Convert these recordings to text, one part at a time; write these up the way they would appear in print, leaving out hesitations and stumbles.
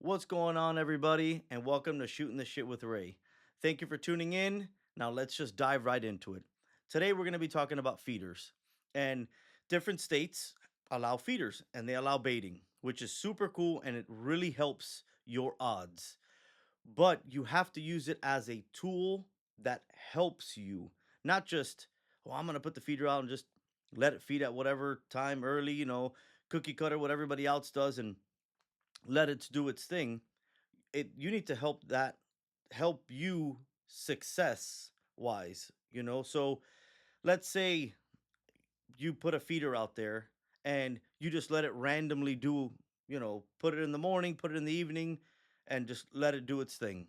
What's going on, everybody? And welcome to Shooting the Shit with Ray. Thank you for tuning in. Now, let's just dive right into it. Today, we're going to be talking about feeders. And different states allow feeders and they allow baiting, which is super cool and it really helps your odds. But you have to use it as a tool that helps you, not just, oh, I'm going to put the feeder out and just let it feed at whatever time early, cookie cutter, what everybody else does, and let it do its thing. You need to help you success wise, so let's say you put a feeder out there and you just let it randomly do, put it in the morning, put it in the evening, and just let it do its thing.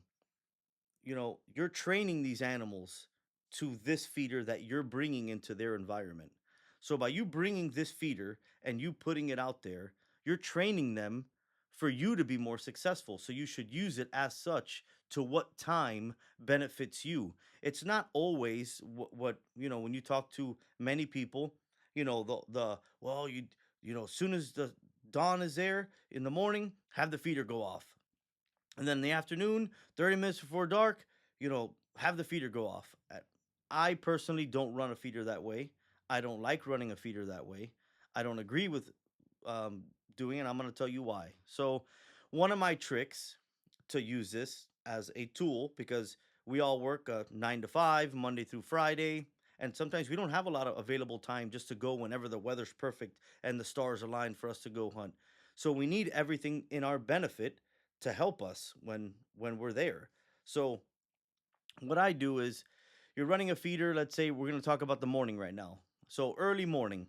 You're training these animals to this feeder that you're bringing into their environment. So by you bringing this feeder and you putting it out there, you're training them for you to be more successful. So you should use it as such to what time benefits you. It's not always when you talk to many people, the well, as soon as the dawn is there in the morning, have the feeder go off, and then in the afternoon, 30 minutes before dark, have the feeder go off. I personally don't run a feeder that way. I don't like running a feeder that way. I don't agree with doing it. I'm going to tell you why. So, one of my tricks to use this as a tool, because we all work 9 to 5, Monday through Friday. And sometimes we don't have a lot of available time just to go whenever the weather's perfect and the stars align for us to go hunt. So we need everything in our benefit to help us when we're there. So what I do is, you're running a feeder, let's say we're going to talk about the morning right now. So early morning,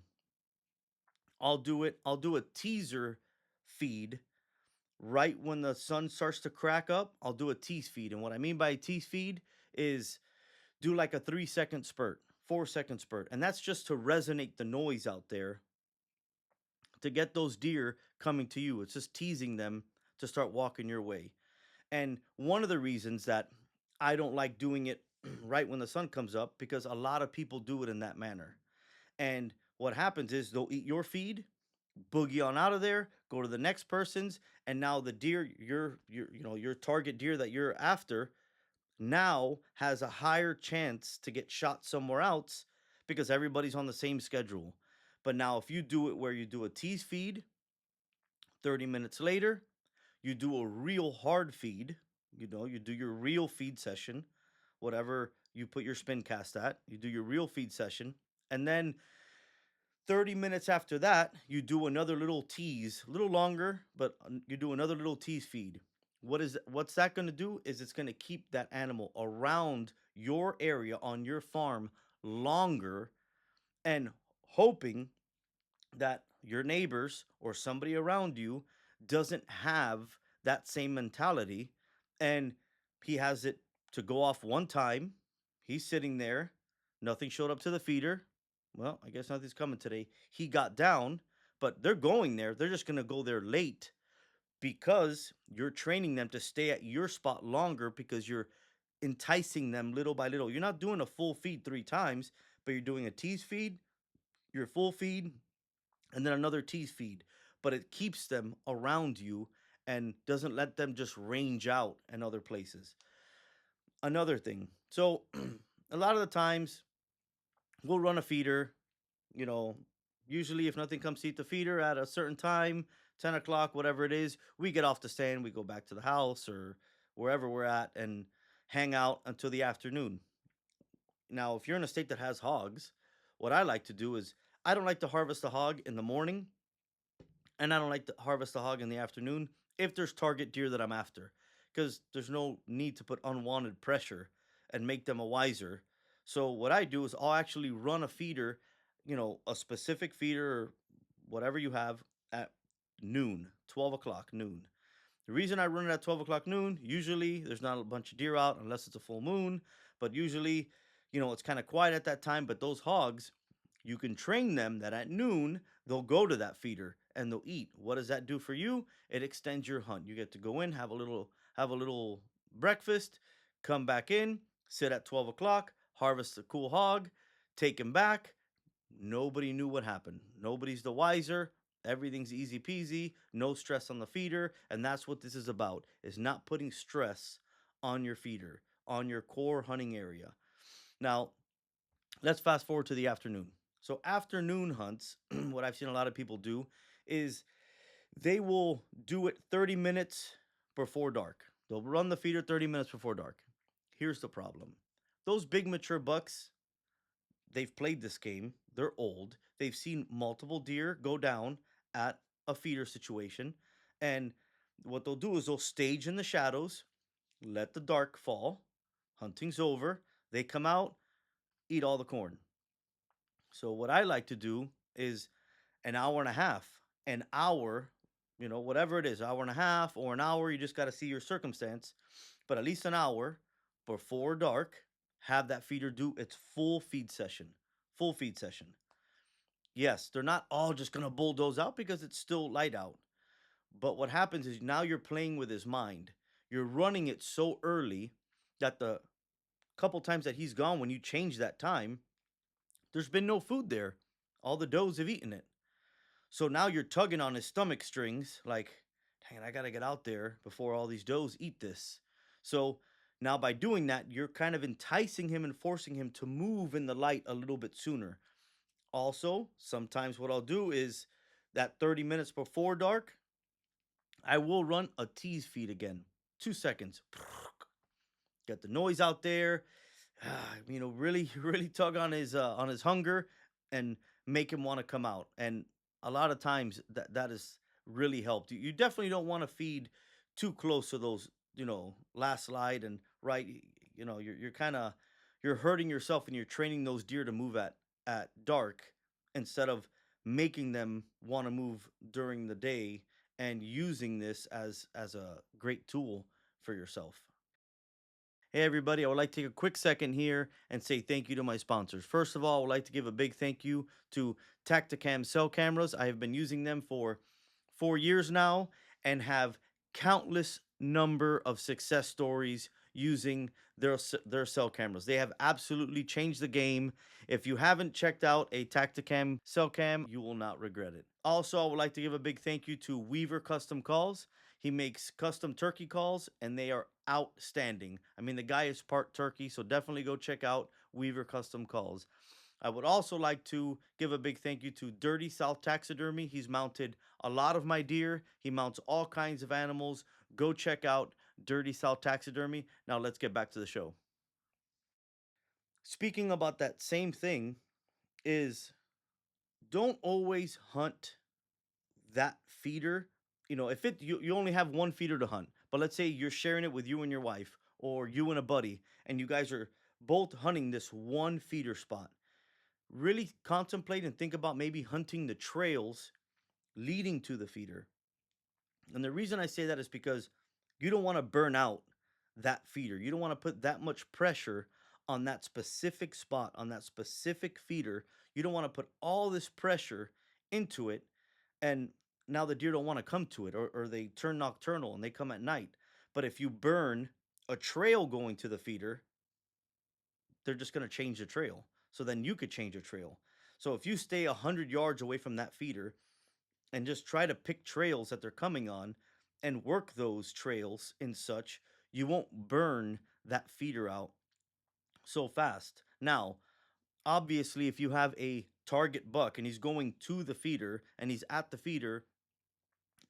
I'll do a teaser feed right when the sun starts to crack up. I'll do a tease feed. And what I mean by a tease feed is do like a 3 second spurt, 4 second spurt. And that's just to resonate the noise out there to get those deer coming to you. It's just teasing them to start walking your way. And one of the reasons that I don't like doing it right when the sun comes up, because a lot of people do it in that manner. And what happens is they'll eat your feed, boogie on out of there, go to the next person's, and now the deer, your target deer that you're after, now has a higher chance to get shot somewhere else because everybody's on the same schedule. But now if you do it where you do a tease feed, 30 minutes later, you do a real hard feed, you do your real feed session, whatever you put your spin cast at, you do your real feed session, and then 30 minutes after that, you do another little tease, a little longer, but you do another little tease feed. What's that going to do is it's going to keep that animal around your area on your farm longer, and hoping that your neighbors or somebody around you doesn't have that same mentality, and he has it to go off one time. He's sitting there, nothing showed up to the feeder. Well, I guess nothing's coming today. He got down, but they're going there. They're just going to go there late because you're training them to stay at your spot longer, because you're enticing them little by little. You're not doing a full feed 3 times, but you're doing a tease feed, your full feed, and then another tease feed. But it keeps them around you and doesn't let them just range out in other places. Another thing. So a lot of the times we'll run a feeder, you know, usually if nothing comes to eat the feeder at a certain time, 10 o'clock, whatever it is, we get off the stand, we go back to the house or wherever we're at and hang out until the afternoon. Now, if you're in a state that has hogs, what I like to do is, I don't like to harvest the hog in the morning, and I don't like to harvest the hog in the afternoon if there's target deer that I'm after, because there's no need to put unwanted pressure and make them a wiser. So what I do is I'll actually run a feeder, a specific feeder or whatever you have at noon, 12 o'clock, noon. The reason I run it at 12 o'clock noon, usually there's not a bunch of deer out unless it's a full moon, but usually, it's kind of quiet at that time. But those hogs, you can train them that at noon, they'll go to that feeder and they'll eat. What does that do for you? It extends your hunt. You get to go in, have a little breakfast, come back in, sit at 12 o'clock, harvest a cool hog, take him back. Nobody knew what happened. Nobody's the wiser. Everything's easy peasy, no stress on the feeder, and that's what this is about, is not putting stress on your feeder, on your core hunting area. Now, let's fast forward to the afternoon. So afternoon hunts, what I've seen a lot of people do is they will do it 30 minutes before dark. They'll run the feeder 30 minutes before dark. Here's the problem. Those big mature bucks, they've played this game. They're old. They've seen multiple deer go down at a feeder situation. And what they'll do is they'll stage in the shadows, let the dark fall. Hunting's over. They come out, eat all the corn. So, what I like to do is an hour and a half, an hour, whatever it is, hour and a half or an hour, you just got to see your circumstance, but at least an hour before dark, have that feeder do its full feed session. Full feed session. Yes, they're not all just going to bulldoze out because it's still light out. But what happens is now you're playing with his mind. You're running it so early that the couple times that he's gone, when you change that time, there's been no food there. All the does have eaten it. So now you're tugging on his stomach strings, like, dang it, I gotta get out there before all these does eat this. So now by doing that, you're kind of enticing him and forcing him to move in the light a little bit sooner. Also, sometimes what I'll do is that 30 minutes before dark, I will run a tease feed again. 2 seconds. Get the noise out there. Really, really tug on his hunger and make him want to come out. And a lot of times that has really helped. You definitely don't want to feed too close to those, last slide and right. You're kind of you're hurting yourself and you're training those deer to move at dark instead of making them want to move during the day and using this as a great tool for yourself. Hey, everybody, I would like to take a quick second here and say thank you to my sponsors. First of all, I would like to give a big thank you to Tacticam cell cameras. I have been using them for 4 years now and have countless number of success stories using their cell cameras. They have absolutely changed the game. If you haven't checked out a Tacticam cell cam, you will not regret it. Also, I would like to give a big thank you to Weaver Custom Calls. He makes custom turkey calls and they are outstanding. I mean, the guy is part turkey, so definitely go check out Weaver Custom Calls. I would also like to give a big thank you to Dirty South Taxidermy. He's mounted a lot of my deer. He mounts all kinds of animals. Go check out Dirty South Taxidermy. Now let's get back to the show. Speaking about that same thing is don't always hunt that feeder. If you only have one feeder to hunt, but let's say you're sharing it with you and your wife or you and a buddy and you guys are both hunting this one feeder spot. Really contemplate and think about maybe hunting the trails leading to the feeder. And the reason I say that is because you don't want to burn out that feeder. You don't want to put that much pressure on that specific spot, on that specific feeder. You don't want to put all this pressure into it. And now the deer don't want to come to it, or they turn nocturnal and they come at night. But if you burn a trail going to the feeder, they're just going to change the trail. So then you could change a trail. So if you stay 100 yards away from that feeder and just try to pick trails that they're coming on and work those trails and such, you won't burn that feeder out so fast. Now, obviously, if you have a target buck and he's going to the feeder and he's at the feeder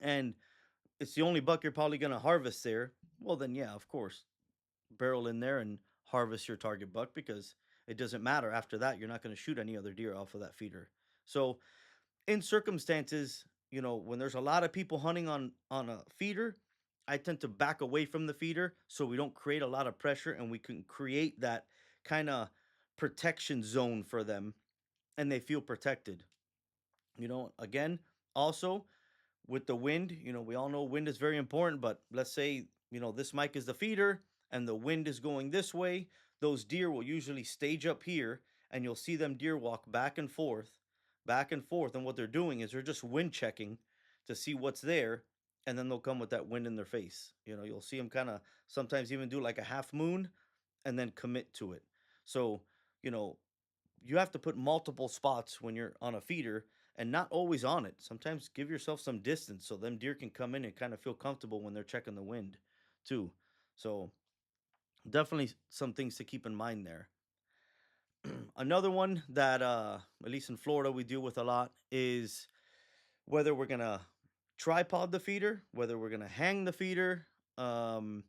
and it's the only buck you're probably going to harvest there, well, then, yeah, of course, barrel in there and harvest your target buck because it doesn't matter. After that, you're not going to shoot any other deer off of that feeder. So, in circumstances, when there's a lot of people hunting on a feeder, I tend to back away from the feeder so we don't create a lot of pressure and we can create that kind of protection zone for them and they feel protected. Again, also with the wind, we all know wind is very important, but let's say, this mic is the feeder and the wind is going this way, those deer will usually stage up here and you'll see them deer walk back and forth, back and forth. And what they're doing is they're just wind checking to see what's there. And then they'll come with that wind in their face. You'll see them kind of sometimes even do like a half moon and then commit to it. So, you know, you have to put multiple spots when you're on a feeder and not always on it. Sometimes give yourself some distance so them deer can come in and kind of feel comfortable when they're checking the wind too. So definitely some things to keep in mind there. Another one that at least in Florida we deal with a lot is whether we're gonna tripod the feeder, whether we're gonna hang the feeder. Um,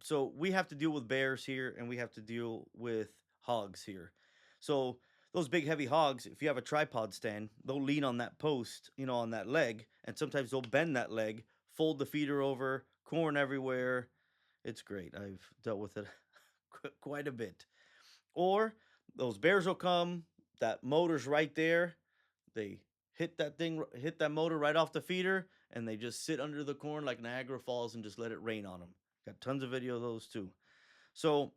so we have to deal with bears here and we have to deal with hogs here. So those big heavy hogs, if you have a tripod stand, they'll lean on that post, on that leg, and sometimes they'll bend that leg, fold the feeder over, corn everywhere. It's great. I've dealt with it quite a bit. Or those bears will come, that motor's right there. They hit that motor right off the feeder, and they just sit under the corn like Niagara Falls and just let it rain on them. Got tons of video of those too. So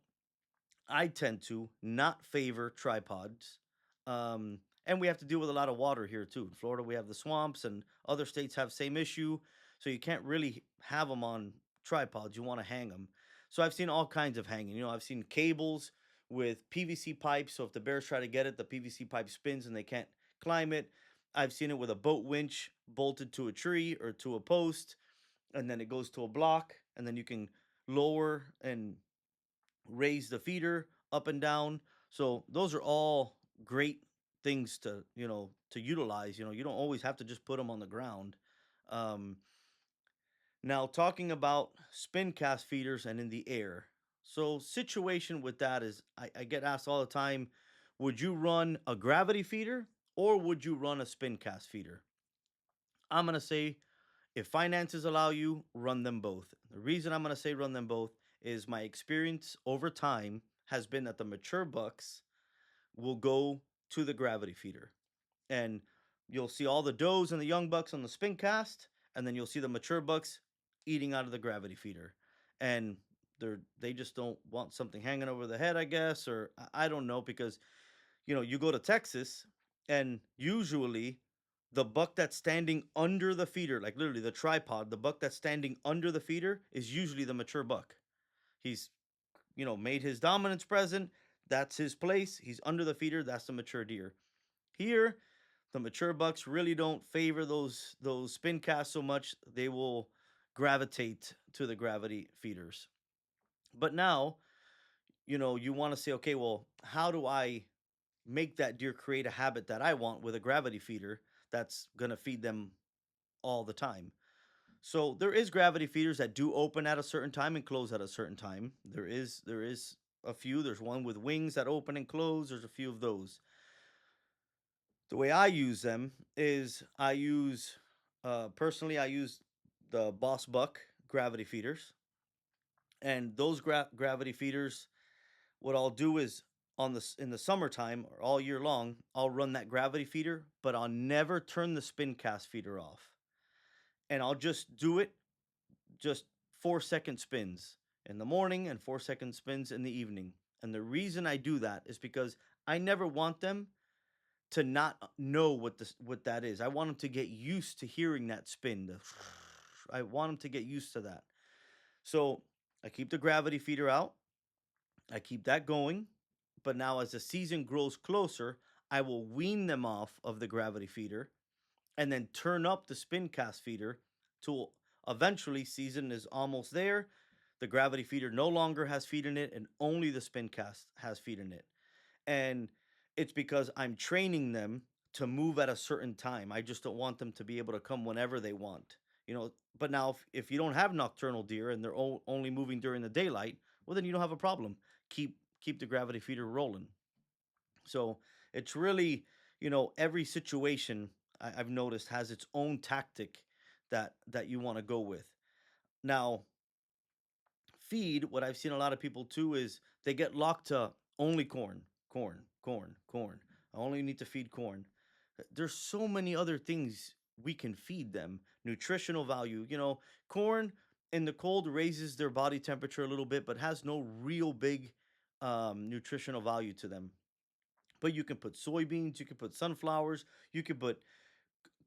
I tend to not favor tripods. And we have to deal with a lot of water here too. In Florida, we have the swamps, and other states have same issue. So you can't really have them on tripods. You want to hang them. So I've seen all kinds of hanging. I've seen cables with PVC pipes. So if the bears try to get it, the PVC pipe spins and they can't climb it. I've seen it with a boat winch bolted to a tree or to a post, and then it goes to a block, and then you can lower and raise the feeder up and down. So those are all great things to utilize. You don't always have to just put them on the ground. Um, Now talking about spin cast feeders and in the air. So situation with that is I get asked all the time, would you run a gravity feeder or would you run a spin cast feeder? I'm gonna say if finances allow you, run them both. The reason I'm going to say run them both is my experience over time has been that the mature bucks will go to the gravity feeder. And you'll see all the does and the young bucks on the spin cast, and then you'll see the mature bucks eating out of the gravity feeder. And they just don't want something hanging over the head, I guess, or I don't know, because you go to Texas and usually the buck that's standing under the feeder, like literally the tripod, the buck that's standing under the feeder is usually the mature buck. He's, made his dominance present. That's his place. He's under the feeder. That's the mature deer. Here, the mature bucks really don't favor those spin casts so much. They will gravitate to the gravity feeders. But now, you want to say, okay, well, how do I make that deer create a habit that I want with a gravity feeder that's going to feed them all the time? So there is gravity feeders that do open at a certain time and close at a certain time. There is a few. There's one with wings that open and close. There's a few of those. The way I use them is personally I use the Boss Buck gravity feeders, and those gravity feeders, what I'll do is in the summertime or all year long, I'll run that gravity feeder, but I'll never turn the spin cast feeder off. And I'll just do it just 4-second spins in the morning and 4-second spins in the evening. And the reason I do that is because I never want them to not know what that is. I want them to get used to hearing that spin. I want them to get used to that. So I keep the gravity feeder out. I keep that going. But now, as the season grows closer, I will wean them off of the gravity feeder and then turn up the spin cast feeder till eventually season is almost there. The gravity feeder no longer has feed in it, and only the spin cast has feed in it. And it's because I'm training them to move at a certain time. I just don't want them to be able to come whenever they want. But now if you don't have nocturnal deer and they're only moving during the daylight, well then you don't have a problem. Keep the gravity feeder rolling. So it's really, every situation I've noticed has its own tactic that you want to go with. Now, feed, what I've seen a lot of people too is they get locked to only corn, corn, corn, corn. I only need to feed corn. There's so many other things we can feed them. Nutritional value, corn in the cold raises their body temperature a little bit, but has no real big nutritional value to them. But you can put soybeans, you can put sunflowers, you can put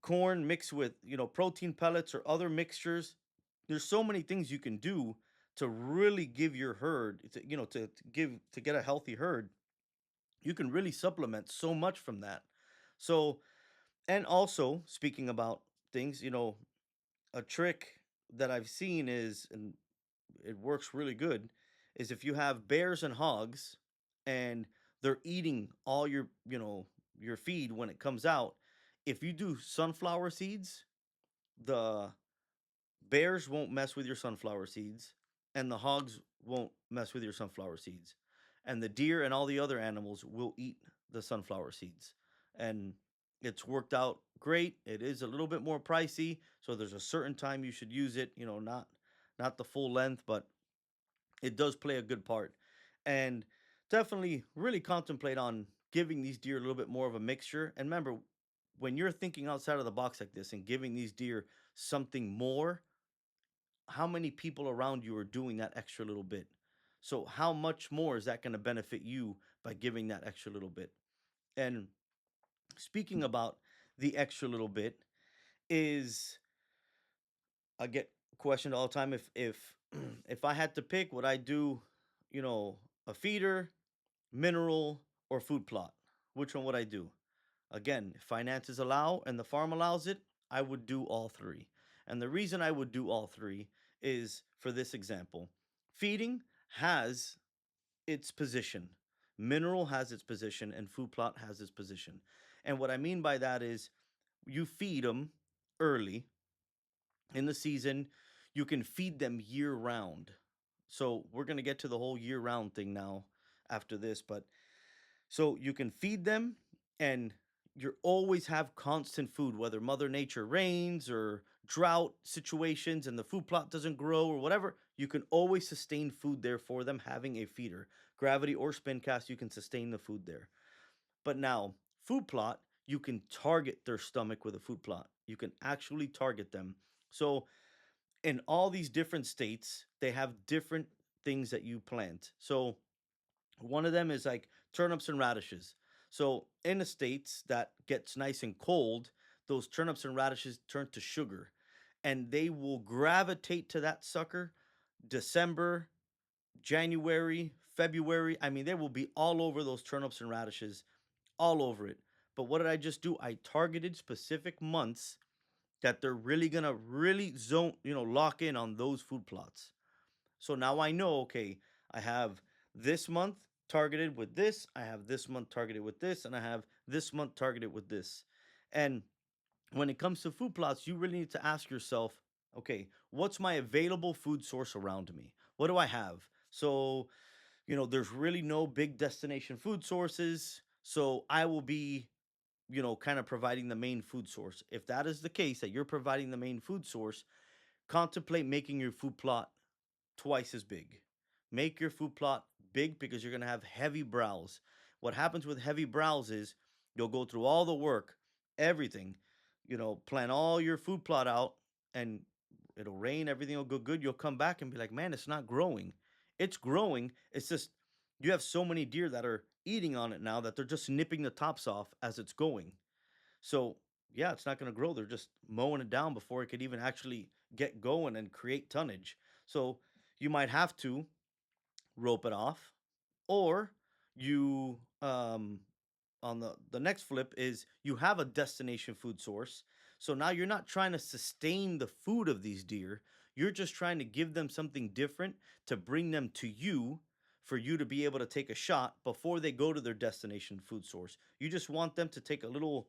corn mixed with, protein pellets or other mixtures. There's so many things you can do to really give your herd, to get a healthy herd. You can really supplement so much from that. So And also, speaking about things, a trick that I've seen is, and it works really good, is if you have bears and hogs and they're eating all your feed when it comes out, if you do sunflower seeds, the bears won't mess with your sunflower seeds, and the hogs won't mess with your sunflower seeds. And the deer and all the other animals will eat the sunflower seeds. And it's worked out great. It is a little bit more pricey, so there's a certain time you should use it, not the full length, but it does play a good part. And definitely really contemplate on giving these deer a little bit more of a mixture. And remember, when you're thinking outside of the box like this and giving these deer something more, how many people around you are doing that extra little bit? So how much more is that going to benefit you by giving that extra little bit? And speaking about the extra little bit is, I get questioned all the time, if if I had to pick, would I do, a feeder, mineral, or food plot? Which one would I do? Again, if finances allow and the farm allows it, I would do all three. And the reason I would do all three is for this example. Feeding has its position, mineral has its position, and food plot has its position. And what I mean by that is you feed them early in the season, you can feed them year round. So we're going to get to the whole year round thing now after this, but so you can feed them and you always have constant food, whether Mother Nature rains or drought situations and the food plot doesn't grow or whatever. You can always sustain food there for them having a feeder. Gravity or spin cast, you can sustain the food there. But now, food plot, you can target their stomach with a food plot. You can actually target them. So, in all these different states, they have different things that you plant. So, one of them is like turnips and radishes. So in the states that gets nice and cold, those turnips and radishes turn to sugar and they will gravitate to that sucker December, January, February. I mean, they will be all over those turnips and radishes, all over it. But what did I just do? I targeted specific months that they're really gonna really lock in on those food plots. So now I know, okay, I have this month targeted with this, I have this month targeted with this, and I have this month targeted with this. And when it comes to food plots, you really need to ask yourself, okay, what's my available food source around me? What do I have? So, there's really no big destination food sources. So I will be, kind of providing the main food source. If that is the case, that you're providing the main food source, contemplate making your food plot twice as big. Make your food plot big because you're going to have heavy browse. What happens with heavy browse is you'll go through all the work, everything, plan all your food plot out, and it'll rain, everything will go good. You'll come back and be like, man, it's not growing. It's growing. It's just you have so many deer that are eating on it now that they're just nipping the tops off as it's going. So, yeah, it's not going to grow. They're just mowing it down before it could even actually get going and create tonnage. So, you might have to rope it off, or you on the next flip is you have a destination food source. So now you're not trying to sustain the food of these deer. You're just trying to give them something different to bring them to you for you to be able to take a shot before they go to their destination food source. You just want them to take a little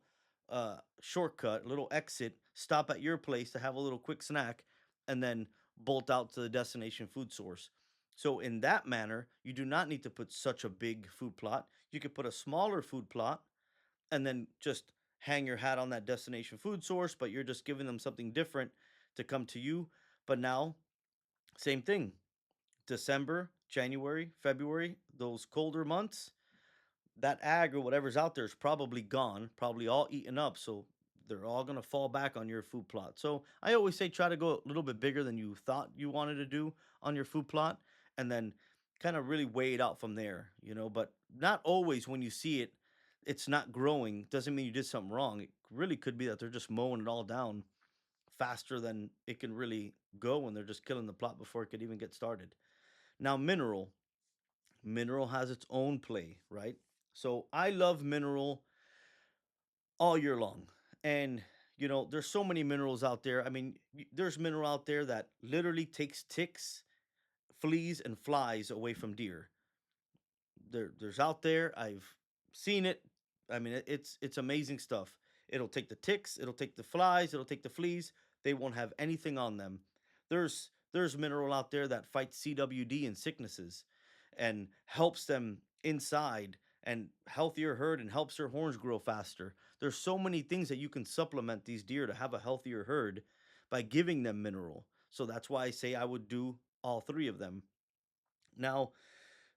shortcut, a little exit, stop at your place to have a little quick snack, and then bolt out to the destination food source. So in that manner, you do not need to put such a big food plot. You could put a smaller food plot and then just hang your hat on that destination food source, but you're just giving them something different to come to you. But now, same thing. December, January, February, those colder months, that ag or whatever's out there is probably gone, probably all eaten up. So they're all going to fall back on your food plot. So I always say try to go a little bit bigger than you thought you wanted to do on your food plot and then kind of really weigh it out from there, but not always when you see it, it's not growing. Doesn't mean you did something wrong. It really could be that they're just mowing it all down faster than it can really go and they're just killing the plot before it could even get started. Now, mineral has its own play, right? So I love mineral all year long. And there's so many minerals out there. I mean, there's mineral out there that literally takes ticks, fleas, and flies away from deer. There's out there. I've seen it. I mean, it's amazing stuff. It'll take the ticks, it'll take the flies, it'll take the fleas. They won't have anything on them. There's mineral out there that fights CWD and sicknesses and helps them inside and healthier herd and helps their horns grow faster. There's so many things that you can supplement these deer to have a healthier herd by giving them mineral. So that's why I say I would do all three of them. Now,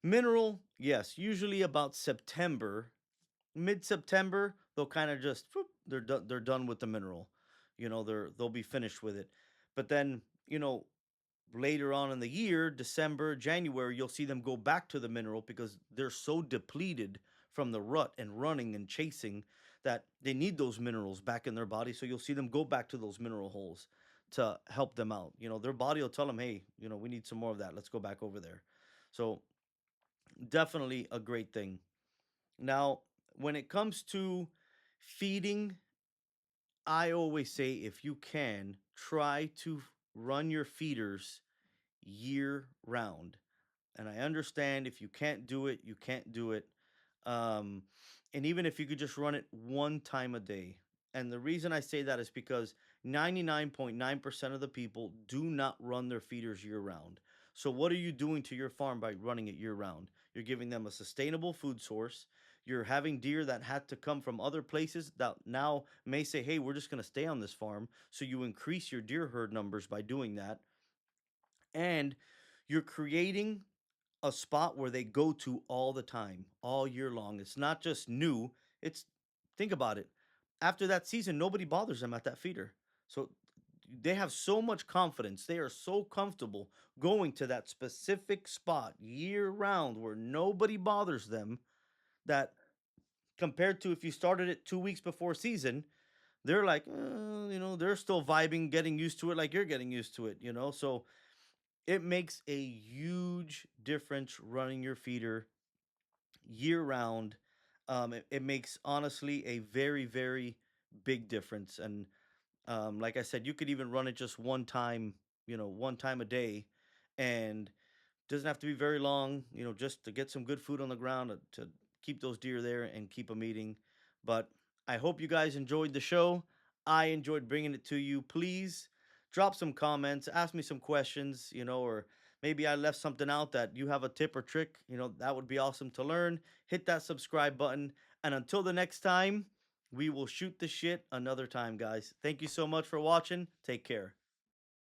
mineral, yes, usually about September, mid-September, they'll kind of just they're done with the mineral. They'll be finished with it. But then, later on in the year, December, January, you'll see them go back to the mineral because they're so depleted from the rut and running and chasing that they need those minerals back in their body. So you'll see them go back to those mineral holes to help them out. Their body will tell them, hey, we need some more of that. Let's go back over there. So definitely a great thing. Now, when it comes to feeding, I always say if you can, try to run your feeders year round. And I understand if you can't do it, you can't do it. Um, and even if you could just run it one time a day. And the reason I say that is because 99.9% of the people do not run their feeders year round. So, what are you doing to your farm by running it year round? You're giving them a sustainable food source. You're having deer that had to come from other places that now may say, hey, we're just going to stay on this farm. So, you increase your deer herd numbers by doing that. And you're creating a spot where they go to all the time, all year long. It's not just new. It's think about it. After that season, nobody bothers them at that feeder. So they have so much confidence. They are so comfortable going to that specific spot year round where nobody bothers them that compared to if you started it 2 weeks before season, they're like, they're still vibing, getting used to it like you're getting used to it. So it makes a huge difference running your feeder year round. It makes honestly a very, very big difference. And like I said, you could even run it just one time a day, and doesn't have to be very long, just to get some good food on the ground to keep those deer there and keep them eating. But I hope you guys enjoyed the show. I enjoyed bringing it to you. Please drop some comments, ask me some questions, or maybe I left something out that you have a tip or trick, that would be awesome to learn. Hit that subscribe button. And until the next time, we will shoot the shit another time, guys. Thank you so much for watching. Take care.